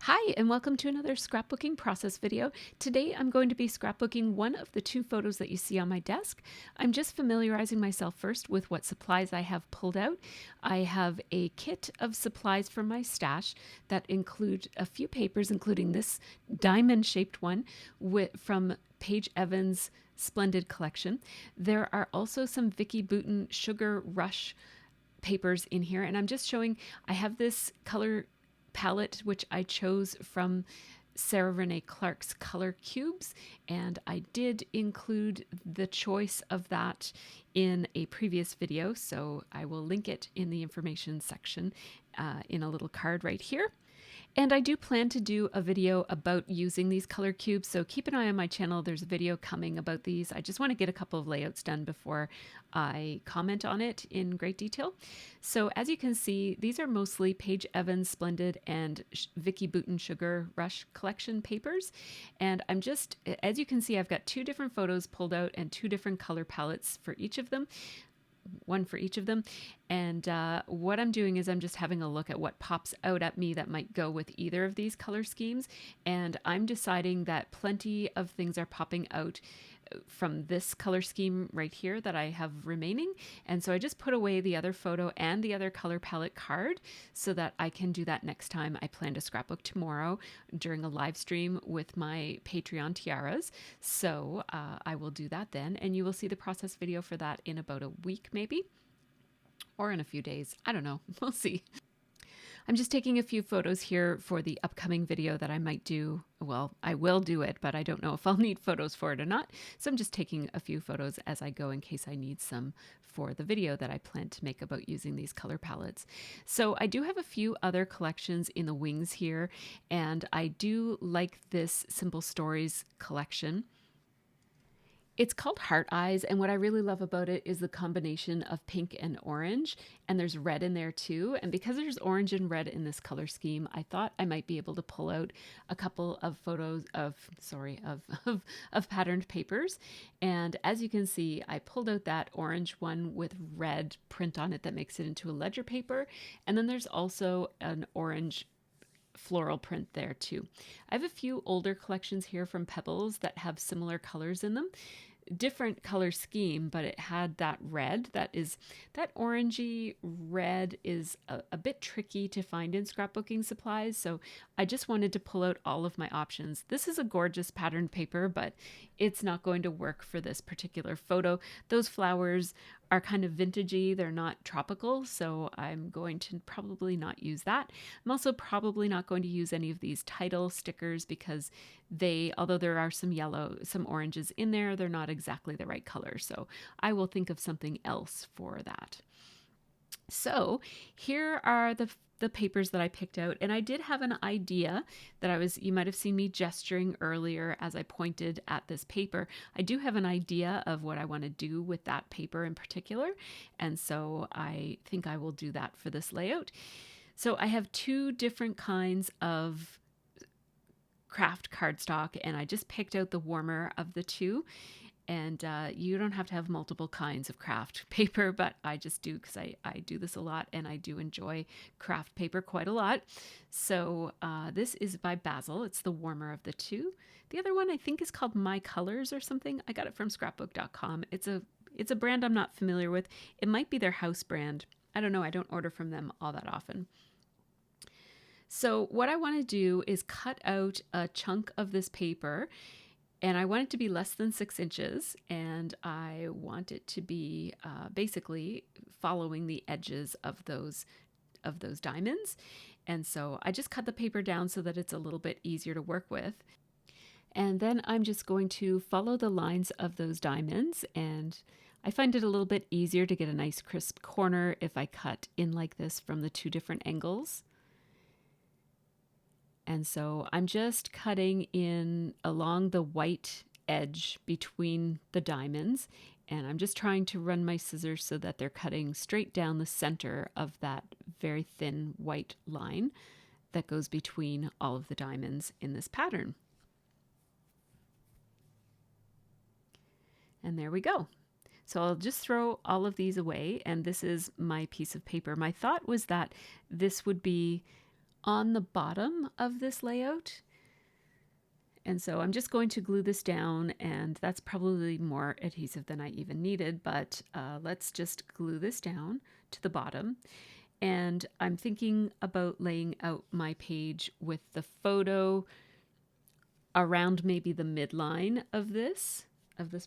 Hi, and welcome to another scrapbooking process video. Today I'm going to be scrapbooking one of the two photos that you see on my desk. I'm just familiarizing myself first with what supplies I have pulled out. I have a kit of supplies from my stash that include a few papers, including this diamond-shaped one from Paige Evans' Splendid collection. There are also some Vicki Boutin Sugar Rush papers in here, and I'm just showing I have this color palette which I chose from Sarah Renee Clark's Color Cubes, and I did include the choice of that in a previous video, so I will link it in the information section in a little card right here. And I do plan to do a video about using these color cubes, so keep an eye on my channel. There's a video coming about these. I just want to get a couple of layouts done before I comment on it in great detail. So as you can see, these are mostly Paige Evans Splendid and Vicki Boutin Sugar Rush collection papers. And I'm just, as you can see, I've got two different photos pulled out and two different color palettes for each of them. One for each of them. And what I'm doing is I'm just having a look at what pops out at me that might go with either of these color schemes. And I'm deciding that plenty of things are popping out from this color scheme right here that I have remaining. And so I just put away the other photo and the other color palette card so that I can do that next time. I plan to scrapbook tomorrow during a live stream with my Patreon tiaras. So I will do that then, and you will see the process video for that in about a week maybe, or in a few days. I don't know. We'll see. I'm just taking a few photos here for the upcoming video that I might do. Well, I will do it, but I don't know if I'll need photos for it or not. So I'm just taking a few photos as I go in case I need some for the video that I plan to make about using these color palettes. So I do have a few other collections in the wings here, and I do like this Simple Stories collection. It's called Heart Eyes, and what I really love about it is the combination of pink and orange, and there's red in there too. And because there's orange and red in this color scheme, I thought I might be able to pull out a couple of photos of patterned papers. And as you can see, I pulled out that orange one with red print on it that makes it into a ledger paper. And then there's also an orange floral print there too. I have a few older collections here from Pebbles that have similar colors in them. Different color scheme, but it had that red. That orangey red is a bit tricky to find in scrapbooking supplies, so I just wanted to pull out all of my options. This is a gorgeous patterned paper, but it's not going to work for this particular photo. Those flowers are kind of vintagey, they're not tropical, so I'm going to probably not use that. I'm also probably not going to use any of these title stickers because although there are some oranges in there, they're not exactly the right color. So I will think of something else for that. So here are the papers that I picked out, and I did have an idea that you might have seen me gesturing earlier as I pointed at this paper. I do have an idea of what I want to do with that paper in particular, and so I think I will do that for this layout. So I have two different kinds of craft cardstock, and I just picked out the warmer of the two. And you don't have to have multiple kinds of craft paper, but I just do because I do this a lot and I do enjoy craft paper quite a lot. So this is by Basil. It's the warmer of the two. The other one I think is called My Colors or something. I got it from scrapbook.com. It's a brand I'm not familiar with. It might be their house brand. I don't know. I don't order from them all that often. So what I want to do is cut out a chunk of this paper, and I want it to be less than 6 inches, and I want it to be basically following the edges of those diamonds. And so I just cut the paper down so that it's a little bit easier to work with. And then I'm just going to follow the lines of those diamonds, and I find it a little bit easier to get a nice crisp corner if I cut in like this from the two different angles. And so I'm just cutting in along the white edge between the diamonds, and I'm just trying to run my scissors so that they're cutting straight down the center of that very thin white line that goes between all of the diamonds in this pattern. And there we go. So I'll just throw all of these away, and this is my piece of paper. My thought was that this would be on the bottom of this layout. And so I'm just going to glue this down, and that's probably more adhesive than I even needed, but let's just glue this down to the bottom. And I'm thinking about laying out my page with the photo around maybe the midline of this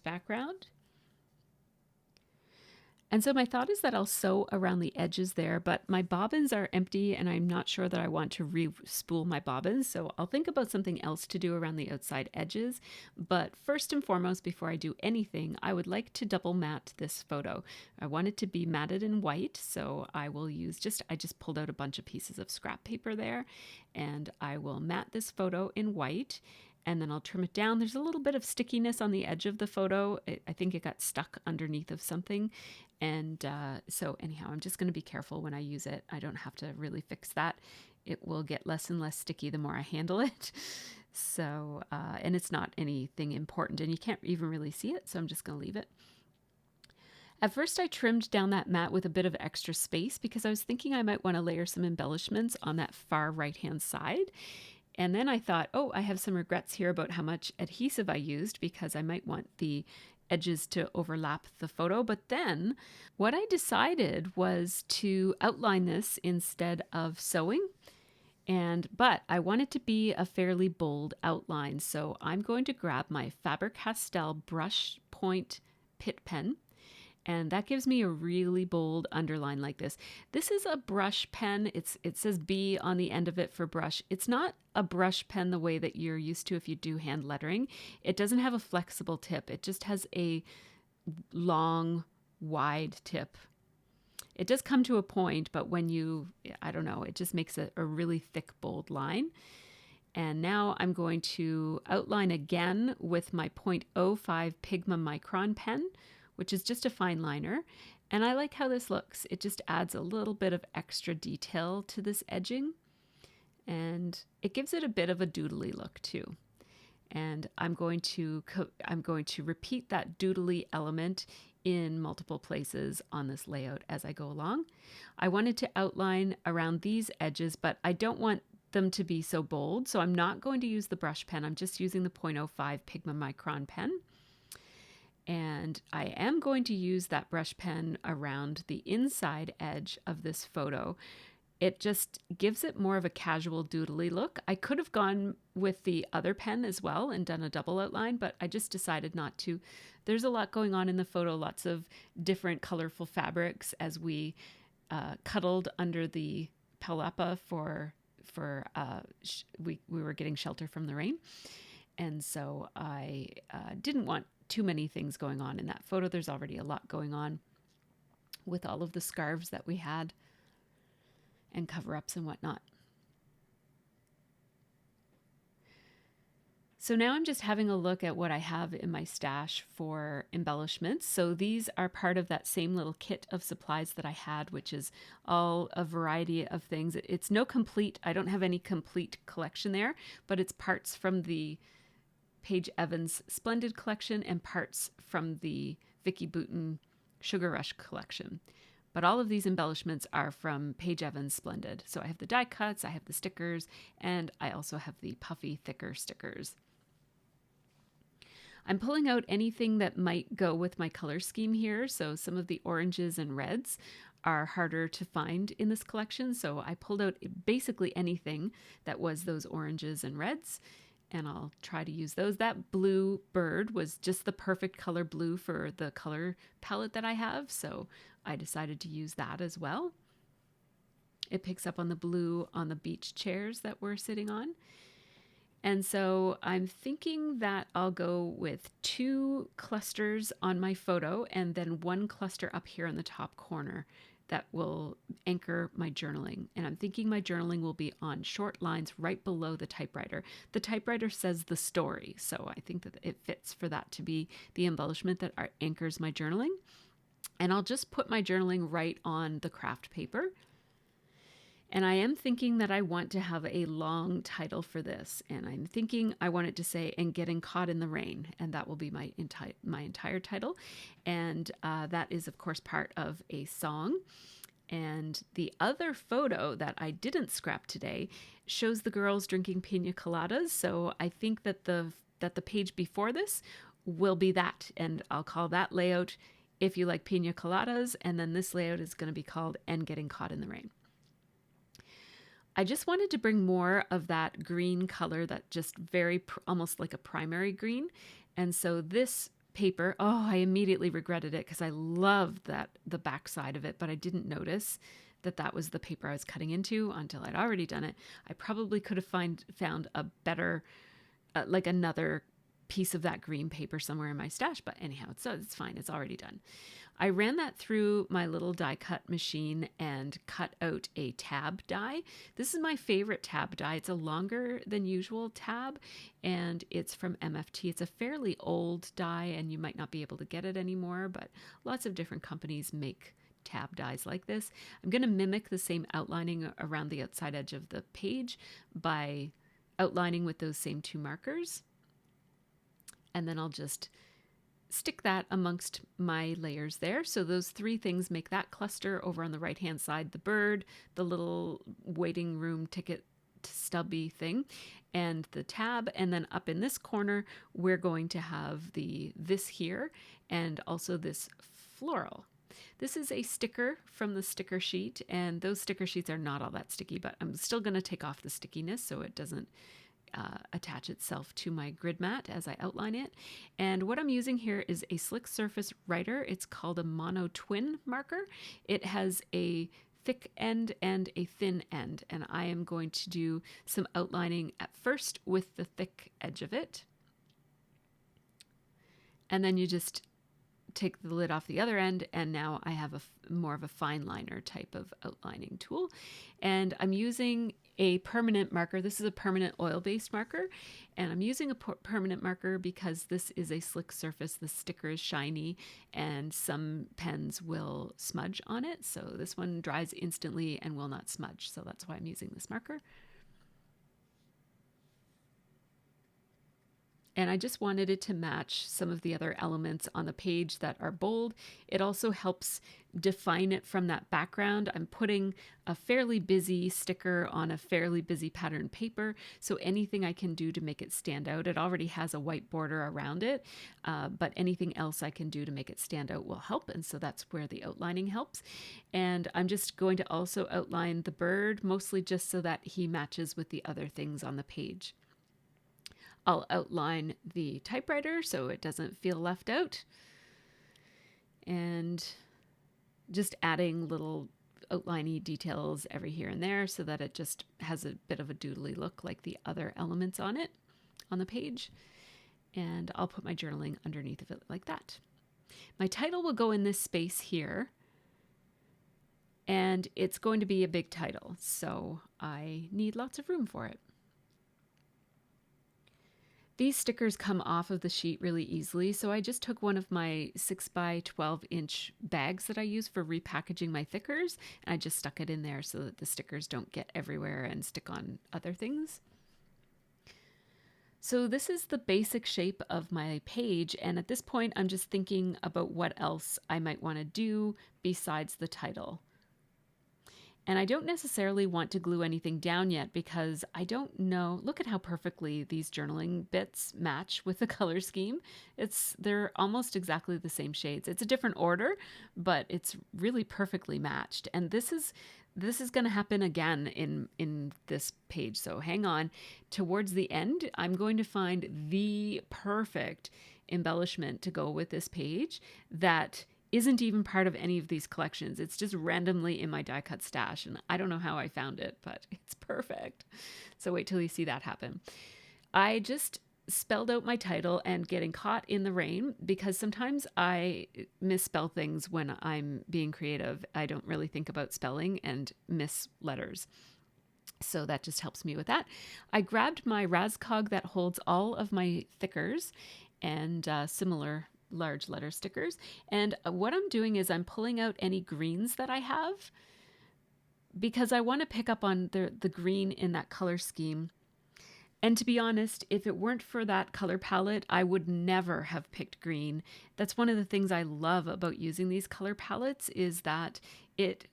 background. And so my thought is that I'll sew around the edges there, but my bobbins are empty and I'm not sure that I want to re-spool my bobbins, so I'll think about something else to do around the outside edges. But first and foremost, before I do anything, I would like to double matte this photo. I want it to be matted in white, so I will use I just pulled out a bunch of pieces of scrap paper there, and I will matte this photo in white. And then I'll trim it down. There's a little bit of stickiness on the edge of the photo. I think it got stuck underneath of something. And so anyhow, I'm just going to be careful when I use it. I don't have to really fix that. It will get less and less sticky the more I handle it. So, and it's not anything important and you can't even really see it. So I'm just going to leave it. At first I trimmed down that mat with a bit of extra space because I was thinking I might want to layer some embellishments on that far right-hand side. And then I thought, oh, I have some regrets here about how much adhesive I used because I might want the edges to overlap the photo. But then what I decided was to outline this instead of sewing. But I want it to be a fairly bold outline. So I'm going to grab my Faber-Castell brush point Pitt pen. And that gives me a really bold underline like this. This is a brush pen. It says B on the end of it for brush. It's not a brush pen the way that you're used to if you do hand lettering. It doesn't have a flexible tip. It just has a long, wide tip. It does come to a point, but when I don't know, it just makes a really thick, bold line. And now I'm going to outline again with my 0.05 Pigma Micron pen, which is just a fine liner. And I like how this looks. It just adds a little bit of extra detail to this edging. And it gives it a bit of a doodly look too. And I'm going to repeat that doodly element in multiple places on this layout as I go along. I wanted to outline around these edges, but I don't want them to be so bold. So I'm not going to use the brush pen. I'm just using the 0.05 Pigma Micron pen. And I am going to use that brush pen around the inside edge of this photo. It just gives it more of a casual doodly look. I could have gone with the other pen as well and done a double outline, but I just decided not to. There's a lot going on in the photo, lots of different colorful fabrics as we cuddled under the palapa we were getting shelter from the rain. And so I didn't want too many things going on in that photo. There's already a lot going on with all of the scarves that we had and cover-ups and whatnot. So now I'm just having a look at what I have in my stash for embellishments. So these are part of that same little kit of supplies that I had, which is all a variety of things. It's no complete, I don't have any complete collection there, but it's parts from the Paige Evans Splendid collection and parts from the Vicki Boutin Sugar Rush collection. But all of these embellishments are from Paige Evans Splendid. So I have the die cuts, I have the stickers, and I also have the puffy, thicker stickers. I'm pulling out anything that might go with my color scheme here. So some of the oranges and reds are harder to find in this collection. So I pulled out basically anything that was those oranges and reds, and I'll try to use those. That blue bird was just the perfect color blue for the color palette that I have, so I decided to use that as well. It picks up on the blue on the beach chairs that we're sitting on. And so I'm thinking that I'll go with 2 clusters on my photo and then 1 cluster up here in the top corner that will anchor my journaling. And I'm thinking my journaling will be on short lines right below the typewriter. The typewriter says the story, so I think that it fits for that to be the embellishment that anchors my journaling. And I'll just put my journaling right on the craft paper. And I am thinking that I want to have a long title for this. And I'm thinking I want it to say, "And Getting Caught in the Rain." And that will be my entire title. And that is, of course, part of a song. And the other photo that I didn't scrap today shows the girls drinking pina coladas. So I think that the page before this will be that. And I'll call that layout If You Like Pina Coladas. And then this layout is going to be called And Getting Caught in the Rain. I just wanted to bring more of that green color, that just very almost like a primary green. And so this paper, oh, I immediately regretted it because I loved the back side of it, but I didn't notice that that was the paper I was cutting into until I'd already done it. I probably could have found a better, like another piece of that green paper somewhere in my stash, but anyhow, it's fine. It's already done. I ran that through my little die cut machine and cut out a tab die. This is my favorite tab die. It's a longer than usual tab, and it's from MFT. It's a fairly old die, and you might not be able to get it anymore, but lots of different companies make tab dies like this. I'm going to mimic the same outlining around the outside edge of the page by outlining with those same two markers. And then I'll just stick that amongst my layers there. So those three things make that cluster over on the right-hand side: the bird, the little waiting room ticket stubby thing, and the tab. And then up in this corner, we're going to have this here and also this floral. This is a sticker from the sticker sheet, and those sticker sheets are not all that sticky, but I'm still going to take off the stickiness so it doesn't attach itself to my grid mat as I outline it. And what I'm using here is a slick surface writer. It's called a mono twin marker. It has a thick end and a thin end, and I am going to do some outlining at first with the thick edge of it. And then you just take the lid off the other end, and now I have more of a fine liner type of outlining tool. And I'm using a permanent marker. This is a permanent oil-based marker, and I'm using a permanent marker because this is a slick surface. The sticker is shiny, and some pens will smudge on it. So this one dries instantly and will not smudge. So that's why I'm using this marker. And I just wanted it to match some of the other elements on the page that are bold. It also helps define it from that background. I'm putting a fairly busy sticker on a fairly busy pattern paper, so anything I can do to make it stand out. It already has a white border around it, but anything else I can do to make it stand out will help, and so that's where the outlining helps. And I'm just going to also outline the bird, mostly just so that he matches with the other things on the page. I'll outline the typewriter so it doesn't feel left out, and just adding little outliney details every here and there so that it just has a bit of a doodly look like the other elements on it on the page. And I'll put my journaling underneath of it like that. My title will go in this space here, and it's going to be a big title, so I need lots of room for it. These stickers come off of the sheet really easily, so I just took one of my 6 by 12 inch bags that I use for repackaging my thickers, and I just stuck it in there so that the stickers don't get everywhere and stick on other things. So this is the basic shape of my page, and at this point I'm just thinking about what else I might want to do besides the title. And I don't necessarily want to glue anything down yet because I don't know. Look at how perfectly these journaling bits match with the color scheme. They're almost exactly the same shades. It's a different order, but it's really perfectly matched. And this is going to happen again in this page. So hang on. Towards the end, I'm going to find the perfect embellishment to go with this page that isn't even part of any of these collections. It's just randomly in my die cut stash, and I don't know how I found it, but it's perfect. So wait till you see that happen. I just spelled out my title and Getting Caught in the Rain because sometimes I misspell things when I'm being creative. I don't really think about spelling and miss letters. So that just helps me with that. I grabbed my Razcog that holds all of my thickers and similar large letter stickers. And what I'm doing is I'm pulling out any greens that I have because I want to pick up on the green in that color scheme. And to be honest, if it weren't for that color palette, I would never have picked green. That's one of the things I love about using these color palettes is that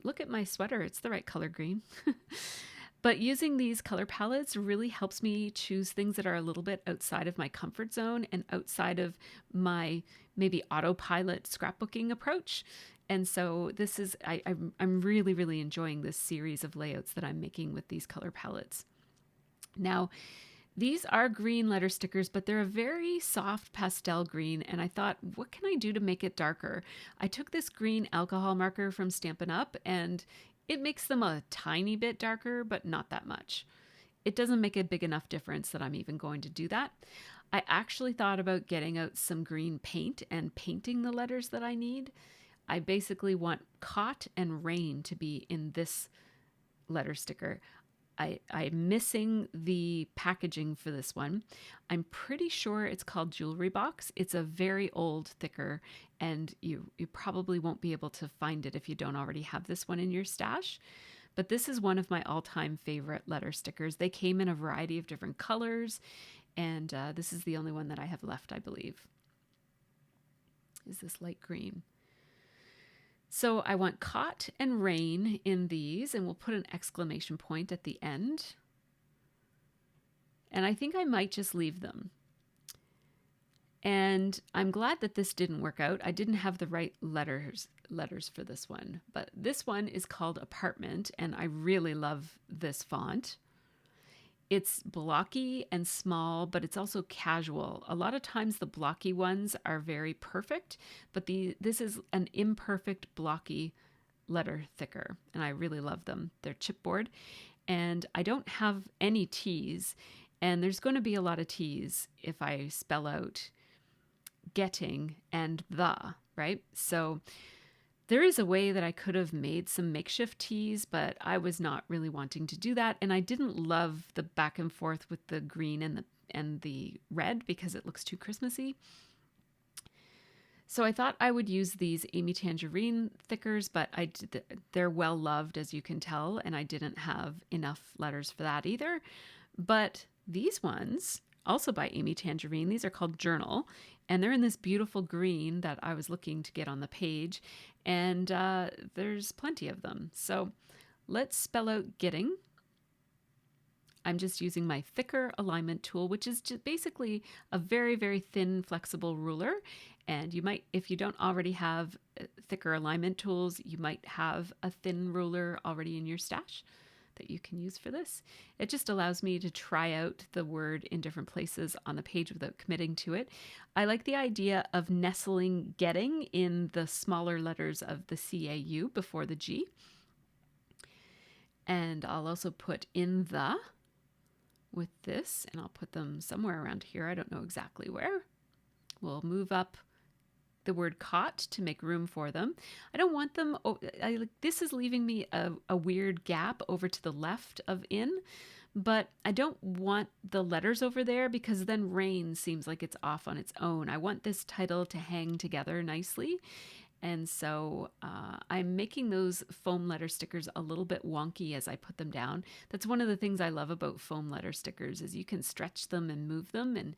look at my sweater, it's the right color green. But using these color palettes really helps me choose things that are a little bit outside of my comfort zone and outside of my maybe autopilot scrapbooking approach. And so this is, I'm really, really enjoying this series of layouts that I'm making with these color palettes. Now, these are green letter stickers, but they're a very soft pastel green. And I thought, what can I do to make it darker? I took this green alcohol marker from Stampin' Up and it makes them a tiny bit darker, but not that much. It doesn't make a big enough difference that I'm even going to do that. I actually thought about getting out some green paint and painting the letters that I need. I basically want caught and rain to be in this letter sticker. I'm missing the packaging for this one. I'm pretty sure it's called Jewelry Box. It's a very old thicker, and you probably won't be able to find it if you don't already have this one in your stash. But this is one of my all-time favorite letter stickers. They came in a variety of different colors, and this is the only one that I have left, I believe. Is this light green? So I want caught and rain in these, and we'll put an exclamation point at the end. And I think I might just leave them. And I'm glad that this didn't work out. I didn't have the right letters for this one, but this one is called Apartment, and I really love this font. It's blocky and small, but it's also casual. A lot of times the blocky ones are very perfect, but this is an imperfect blocky letter thicker, and I really love them. They're chipboard, and I don't have any T's, and there's going to be a lot of T's if I spell out getting and the, right? So there is a way that I could have made some makeshift T's, but I was not really wanting to do that. And I didn't love the back and forth with the green and the red because it looks too Christmassy. So I thought I would use these Amy Tangerine thickers, but they're well loved, as you can tell, and I didn't have enough letters for that either. But these ones, also by Amy Tangerine, these are called Journal, and they're in this beautiful green that I was looking to get on the page, and there's plenty of them. So let's spell out getting. I'm just using my thicker alignment tool, which is just basically a very, very thin, flexible ruler. And you might, if you don't already have thicker alignment tools, you might have a thin ruler already in your stash that you can use for this. It just allows me to try out the word in different places on the page without committing to it. I like the idea of nestling getting in the smaller letters of the CAU before the G. And I'll also put in the with this, and I'll put them somewhere around here. I don't know exactly where. We'll move up the word caught to make room for them. I don't want them, this is leaving me a weird gap over to the left of in, but I don't want the letters over there because then rain seems like it's off on its own. I want this title to hang together nicely. And so I'm making those foam letter stickers a little bit wonky as I put them down. That's one of the things I love about foam letter stickers is you can stretch them and move them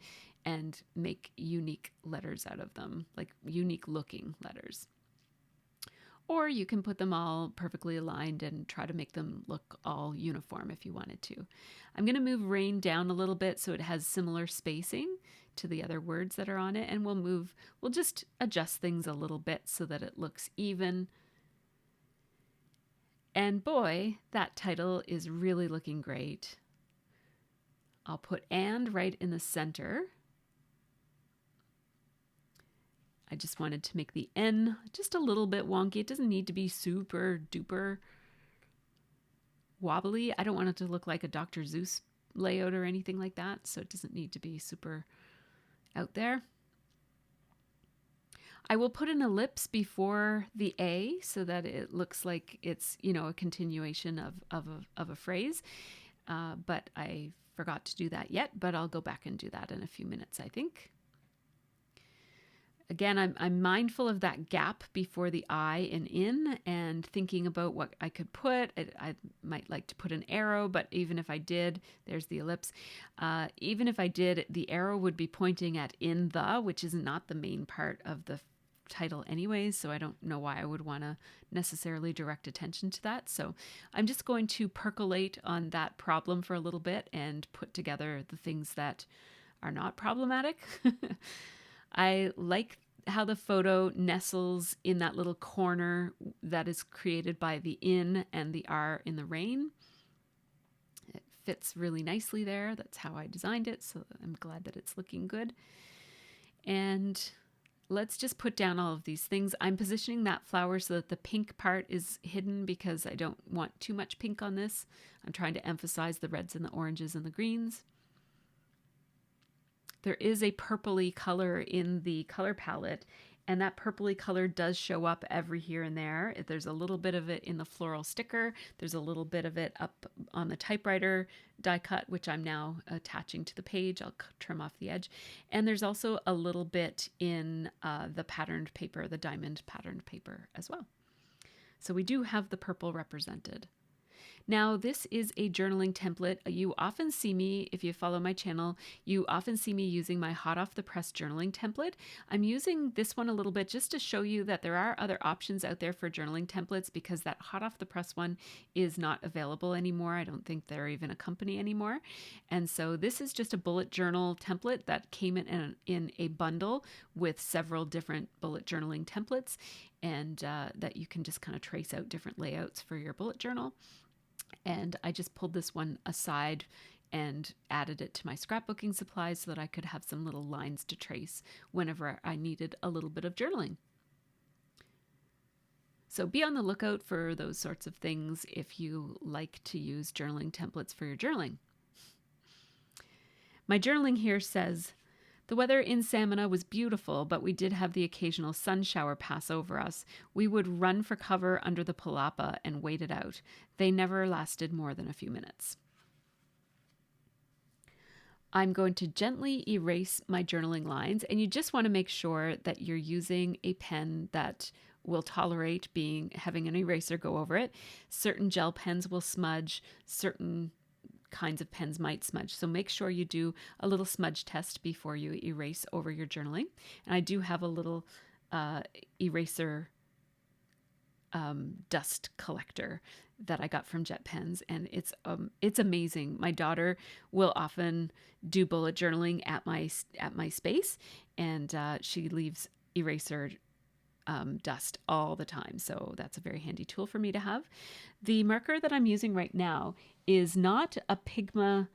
and make unique letters out of them, like unique looking letters. Or you can put them all perfectly aligned and try to make them look all uniform if you wanted to. I'm going to move rain down a little bit so it has similar spacing to the other words that are on it, and we'll just adjust things a little bit so that it looks even. And boy, that title is really looking great. I'll put and right in the center. I just wanted to make the N just a little bit wonky. It doesn't need to be super duper wobbly. I don't want it to look like a Dr. Seuss layout or anything like that, so it doesn't need to be super out there. I will put an ellipse before the A so that it looks like it's, a continuation of a phrase, but I forgot to do that yet, but I'll go back and do that in a few minutes, I think. Again, I'm mindful of that gap before the I and in, and thinking about what I could put. I might like to put an arrow, but even if I did, there's the ellipse. Even if I did, the arrow would be pointing at in the, which is not the main part of the title anyways, so I don't know why I would want to necessarily direct attention to that. So I'm just going to percolate on that problem for a little bit and put together the things that are not problematic. I like how the photo nestles in that little corner that is created by the in and the R in the rain. It fits really nicely there. That's how I designed it, so I'm glad that it's looking good. And let's just put down all of these things. I'm positioning that flower so that the pink part is hidden because I don't want too much pink on this. I'm trying to emphasize the reds and the oranges and the greens. There is a purpley color in the color palette, and that purpley color does show up every here and there. There's a little bit of it in the floral sticker. There's a little bit of it up on the typewriter die cut, which I'm now attaching to the page. I'll trim off the edge. And there's also a little bit in the patterned paper, the diamond patterned paper as well. So we do have the purple represented. Now, this is a journaling template. You often see me, if you follow my channel, you often see me using my hot off the press journaling template. I'm using this one a little bit just to show you that there are other options out there for journaling templates, because that hot off the press one is not available anymore. I don't think they're even a company anymore. And so this is just a bullet journal template that came in a bundle with several different bullet journaling templates, and that you can just kind of trace out different layouts for your bullet journal. And I just pulled this one aside and added it to my scrapbooking supplies so that I could have some little lines to trace whenever I needed a little bit of journaling. So be on the lookout for those sorts of things if you like to use journaling templates for your journaling. My journaling here says, the weather in Samina was beautiful, but we did have the occasional sun shower pass over us. We would run for cover under the palapa and wait it out. They never lasted more than a few minutes. I'm going to gently erase my journaling lines, and you just want to make sure that you're using a pen that will tolerate having an eraser go over it. Certain gel pens will smudge, certain kinds of pens might smudge. So make sure you do a little smudge test before you erase over your journaling. And I do have a little eraser dust collector that I got from Jet Pens, and it's amazing. My daughter will often do bullet journaling at my space, and she leaves eraser dust all the time. So that's a very handy tool for me to have. The marker that I'm using right now is not a Pigma.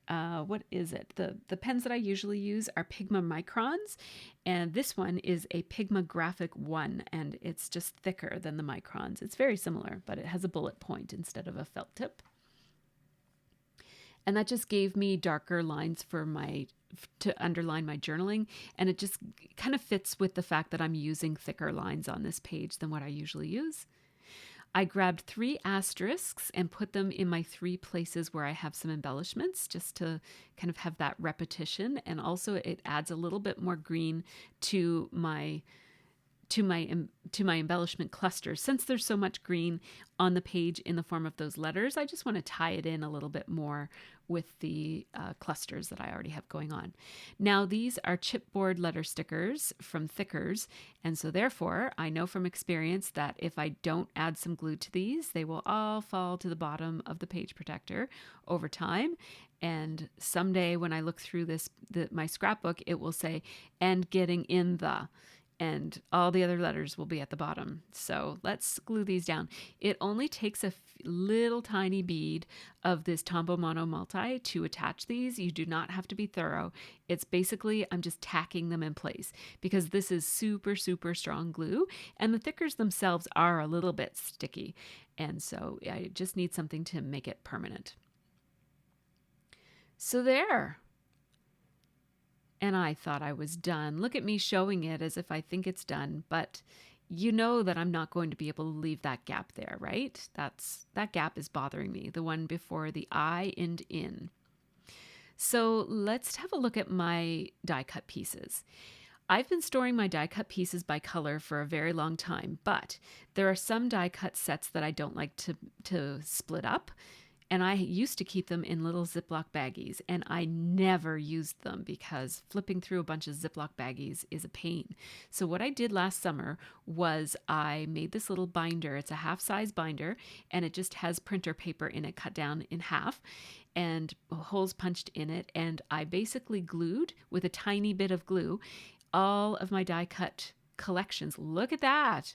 What is it? The pens that I usually use are Pigma Microns, and this one is a Pigma Graphic 1, and it's just thicker than the Microns. It's very similar, but it has a bullet point instead of a felt tip. And that just gave me darker lines to underline my journaling, and it just kind of fits with the fact that I'm using thicker lines on this page than what I usually use. I grabbed 3 asterisks and put them in my 3 places where I have some embellishments, just to kind of have that repetition, and also it adds a little bit more green to my embellishment clusters. Since there's so much green on the page in the form of those letters, I just want to tie it in a little bit more with the clusters that I already have going on. Now, these are chipboard letter stickers from Thickers, and so therefore I know from experience that if I don't add some glue to these, they will all fall to the bottom of the page protector over time. And someday when I look through my scrapbook, it will say, and getting in the, and all the other letters will be at the bottom. So let's glue these down. It only takes a little tiny bead of this Tombow Mono Multi to attach these. You do not have to be thorough. It's basically, I'm just tacking them in place because this is super, super strong glue, and the Thickers themselves are a little bit sticky. And so I just need something to make it permanent. So there. And I thought I was done. Look at me showing it as if I think it's done, but you know that I'm not going to be able to leave that gap there, right? That gap is bothering me, the one before the I and in. So let's have a look at my die cut pieces. I've been storing my die cut pieces by color for a very long time, but there are some die cut sets that I don't like to split up. And I used to keep them in little Ziploc baggies, and I never used them because flipping through a bunch of Ziploc baggies is a pain. So what I did last summer was I made this little binder. It's a half-size binder, and it just has printer paper in it cut down in half and holes punched in it. And I basically glued with a tiny bit of glue all of my die cut collections. Look at that.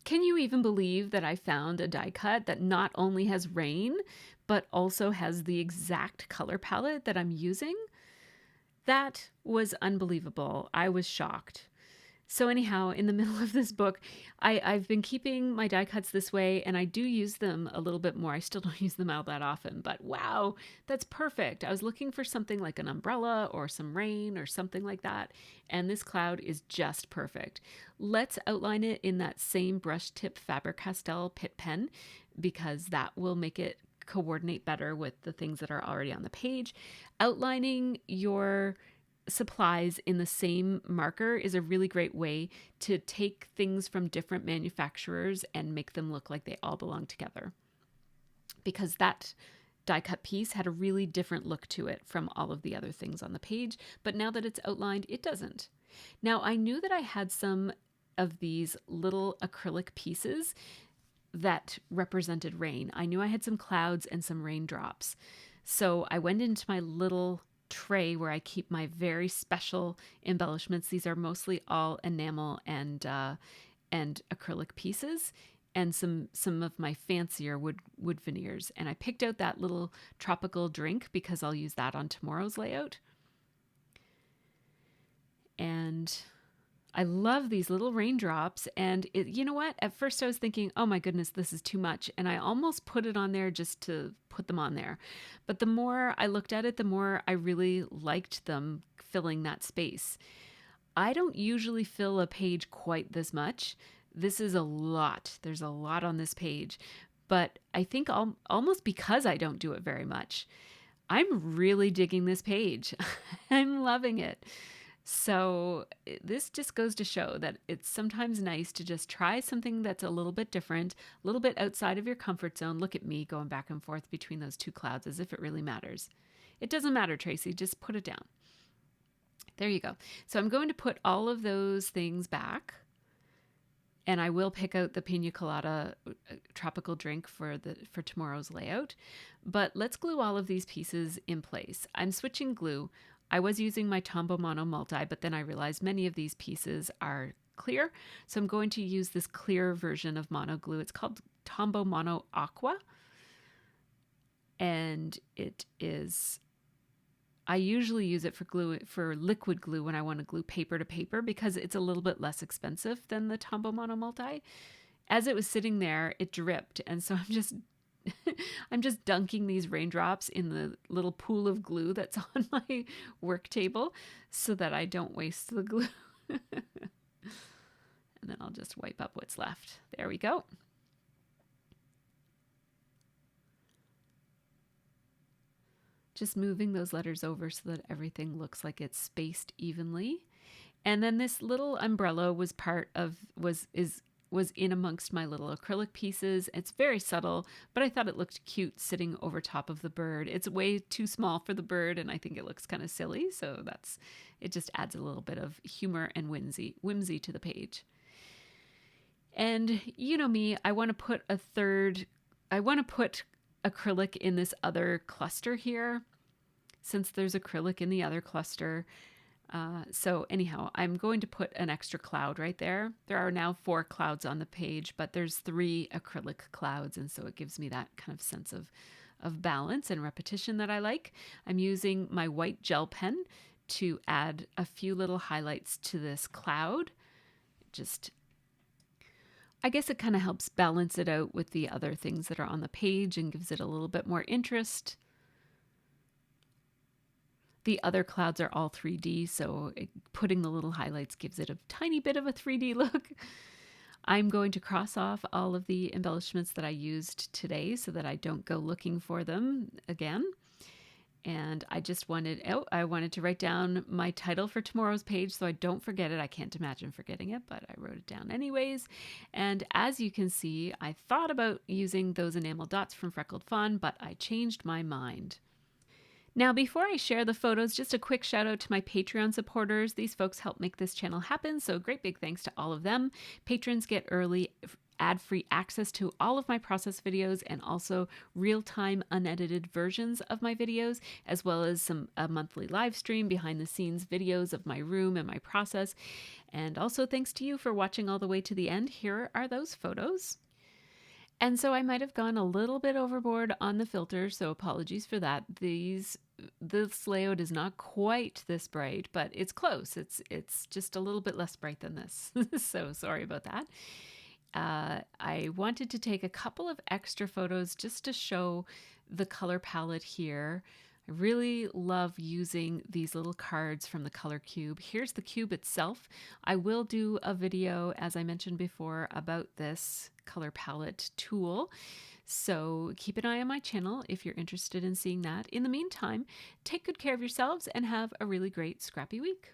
Can you even believe that I found a die cut that not only has rain, but also has the exact color palette that I'm using? That was unbelievable. I was shocked. So anyhow, in the middle of this book, I've been keeping my die cuts this way, and I do use them a little bit more. I still don't use them all that often, but wow, that's perfect. I was looking for something like an umbrella or some rain or something like that, and this cloud is just perfect. Let's outline it in that same brush tip Faber-Castell Pitt pen, because that will make it coordinate better with the things that are already on the page. Outlining your supplies in the same marker is a really great way to take things from different manufacturers and make them look like they all belong together. Because that die cut piece had a really different look to it from all of the other things on the page, but now that it's outlined, it doesn't. Now, I knew that I had some of these little acrylic pieces that represented rain. I knew I had some clouds and some raindrops. So I went into my little tray where I keep my very special embellishments. These are mostly all enamel and acrylic pieces, and some of my fancier wood veneers. And I picked out that little tropical drink because I'll use that on tomorrow's layout. And I love these little raindrops, and you know what? At first I was thinking, oh my goodness, this is too much. And I almost put it on there just to put them on there. But the more I looked at it, the more I really liked them filling that space. I don't usually fill a page quite this much. This is a lot. There's a lot on this page. But I think almost because I don't do it very much, I'm really digging this page. I'm loving it. So this just goes to show that it's sometimes nice to just try something that's a little bit different, a little bit outside of your comfort zone. Look at me going back and forth between those two clouds as if it really matters. It doesn't matter, Tracy. Just put it down. There you go. So I'm going to put all of those things back, and I will pick out the pina colada tropical drink for tomorrow's layout. But let's glue all of these pieces in place. I'm switching glue. I was using my Tombow Mono Multi, but then I realized many of these pieces are clear. So I'm going to use this clear version of mono glue. It's called Tombow Mono Aqua. And it is, I usually use it for liquid glue when I want to glue paper to paper because it's a little bit less expensive than the Tombow Mono Multi. As it was sitting there, it dripped. And so I'm just dunking these raindrops in the little pool of glue that's on my work table so that I don't waste the glue. And then I'll just wipe up what's left. There we go. Just moving those letters over so that everything looks like it's spaced evenly. And then this little umbrella was in amongst my little acrylic pieces. It's very subtle, but I thought it looked cute sitting over top of the bird. It's way too small for the bird, and I think it looks kind of silly, so it just adds a little bit of humor and whimsy to the page. And you know me, I want to put acrylic in this other cluster here, since there's acrylic in the other cluster. So anyhow, I'm going to put an extra cloud right there. There are now 4 clouds on the page, but there's 3 acrylic clouds, and so it gives me that kind of sense of balance and repetition that I like. I'm using my white gel pen to add a few little highlights to this cloud. I guess it kind of helps balance it out with the other things that are on the page and gives it a little bit more interest. The other clouds are all 3D, so putting the little highlights gives it a tiny bit of a 3D look. I'm going to cross off all of the embellishments that I used today so that I don't go looking for them again. And I wanted to write down my title for tomorrow's page so I don't forget it. I can't imagine forgetting it, but I wrote it down anyways. And as you can see, I thought about using those enamel dots from Freckled Fawn, but I changed my mind. Now, before I share the photos, just a quick shout out to my Patreon supporters. These folks help make this channel happen, so great big thanks to all of them. Patrons get early ad-free access to all of my process videos and also real-time unedited versions of my videos, as well as a monthly live stream, behind the scenes videos of my room and my process. And also thanks to you for watching all the way to the end. Here are those photos. And so I might have gone a little bit overboard on the filter, so apologies for that. This layout is not quite this bright, but it's close. It's just a little bit less bright than this. So sorry about that. I wanted to take a couple of extra photos just to show the color palette here. I really love using these little cards from the color cube. Here's the cube itself. I will do a video, as I mentioned before, about this color palette tool. So keep an eye on my channel if you're interested in seeing that. In the meantime, take good care of yourselves and have a really great scrappy week.